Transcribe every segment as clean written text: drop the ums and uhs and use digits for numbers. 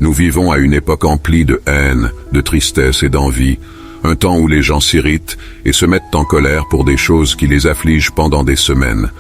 Nous vivons à une époque emplie de haine, de tristesse et d'envie, un temps où les gens s'irritent et se mettent en colère pour des choses qui les affligent pendant des semaines.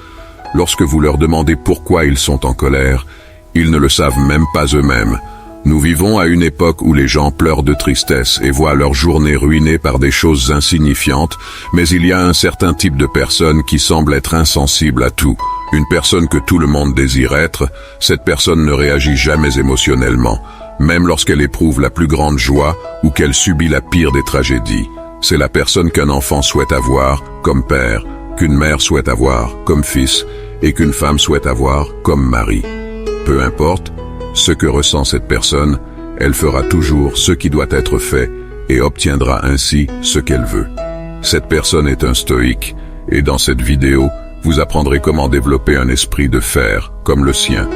Lorsque vous leur demandez pourquoi ils sont en colère, ils ne le savent même pas eux-mêmes. Nous vivons à une époque où les gens pleurent de tristesse et voient leur journée ruinée par des choses insignifiantes, mais il y a un certain type de personne qui semble être insensible à tout. Une personne que tout le monde désire être, cette personne ne réagit jamais émotionnellement, même lorsqu'elle éprouve la plus grande joie ou qu'elle subit la pire des tragédies. C'est la personne qu'un enfant souhaite avoir comme père, qu'une mère souhaite avoir comme fils et qu'une femme souhaite avoir comme mari. Peu importe ce que ressent cette personne, elle fera toujours ce qui doit être fait et obtiendra ainsi ce qu'elle veut. Cette personne est un stoïque, et dans cette vidéo, vous apprendrez comment développer un esprit de fer comme le sien.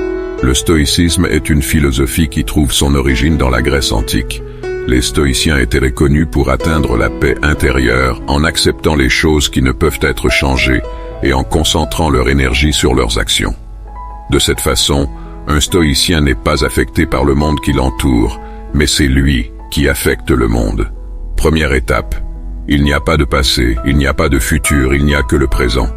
Le stoïcisme est une philosophie qui trouve son origine dans la Grèce antique. Les stoïciens étaient reconnus pour atteindre la paix intérieure en acceptant les choses qui ne peuvent être changées et en concentrant leur énergie sur leurs actions. De cette façon, un stoïcien n'est pas affecté par le monde qui l'entoure, mais c'est lui qui affecte le monde. Première étape, il n'y a pas de passé, il n'y a pas de futur, il n'y a que le présent.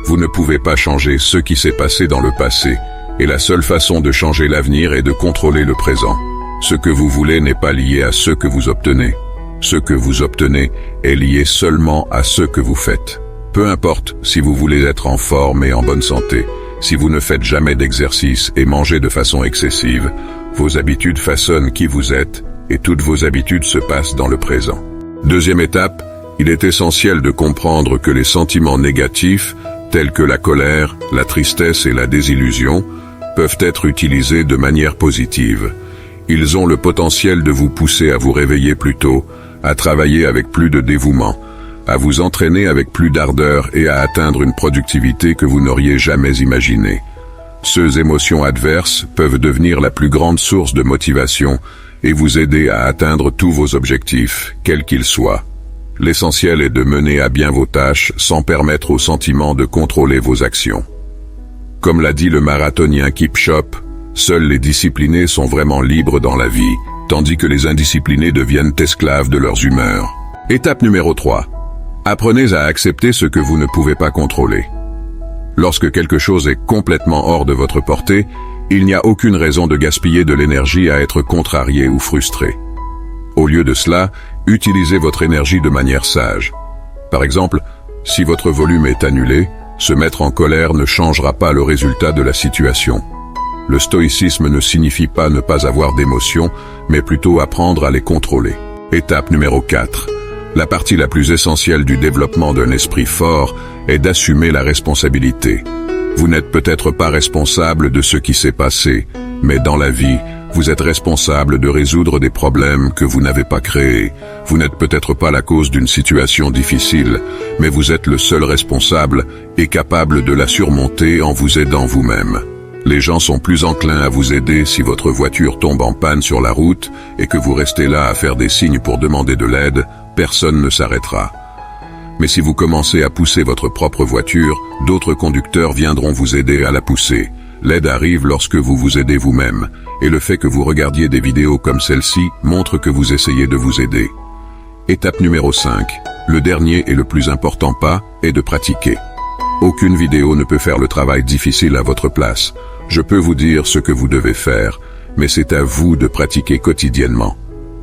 Vous ne pouvez pas changer ce qui s'est passé dans le passé, et la seule façon de changer l'avenir est de contrôler le présent. Ce que vous voulez n'est pas lié à ce que vous obtenez. Ce que vous obtenez est lié seulement à ce que vous faites. Peu importe si vous voulez être en forme et en bonne santé, si vous ne faites jamais d'exercice et mangez de façon excessive, vos habitudes façonnent qui vous êtes et toutes vos habitudes se passent dans le présent. Deuxième étape, il est essentiel de comprendre que les sentiments négatifs, tels que la colère, la tristesse et la désillusion, peuvent être utilisés de manière positive. Ils ont le potentiel de vous pousser à vous réveiller plus tôt, à travailler avec plus de dévouement, à vous entraîner avec plus d'ardeur et à atteindre une productivité que vous n'auriez jamais imaginée. Ces émotions adverses peuvent devenir la plus grande source de motivation et vous aider à atteindre tous vos objectifs, quels qu'ils soient. L'essentiel est de mener à bien vos tâches sans permettre aux sentiments de contrôler vos actions. Comme l'a dit le marathonien Kipchoge, seuls les disciplinés sont vraiment libres dans la vie, tandis que les indisciplinés deviennent esclaves de leurs humeurs. Étape numéro 3. Apprenez à accepter ce que vous ne pouvez pas contrôler. Lorsque quelque chose est complètement hors de votre portée, il n'y a aucune raison de gaspiller de l'énergie à être contrarié ou frustré. Au lieu de cela, utilisez votre énergie de manière sage. Par exemple, si votre volume est annulé, se mettre en colère ne changera pas le résultat de la situation. Le stoïcisme ne signifie pas ne pas avoir d'émotions, mais plutôt apprendre à les contrôler. Étape numéro 4. La partie la plus essentielle du développement d'un esprit fort est d'assumer la responsabilité. Vous n'êtes peut-être pas responsable de ce qui s'est passé, mais dans la vie, vous êtes responsable de résoudre des problèmes que vous n'avez pas créés. Vous n'êtes peut-être pas la cause d'une situation difficile, mais vous êtes le seul responsable et capable de la surmonter en vous aidant vous-même. Les gens sont plus enclins à vous aider si votre voiture tombe en panne sur la route et que vous restez là à faire des signes pour demander de l'aide, personne ne s'arrêtera. Mais si vous commencez à pousser votre propre voiture, d'autres conducteurs viendront vous aider à la pousser. L'aide arrive lorsque vous vous aidez vous-même, et le fait que vous regardiez des vidéos comme celle-ci montre que vous essayez de vous aider. Étape numéro 5. Le dernier et le plus important pas est de pratiquer. Aucune vidéo ne peut faire le travail difficile à votre place. Je peux vous dire ce que vous devez faire, mais c'est à vous de pratiquer quotidiennement.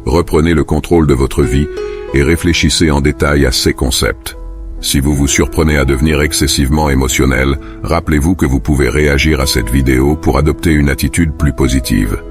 Reprenez le contrôle de votre vie et réfléchissez en détail à ces concepts. Si vous vous surprenez à devenir excessivement émotionnel, rappelez-vous que vous pouvez réagir à cette vidéo pour adopter une attitude plus positive.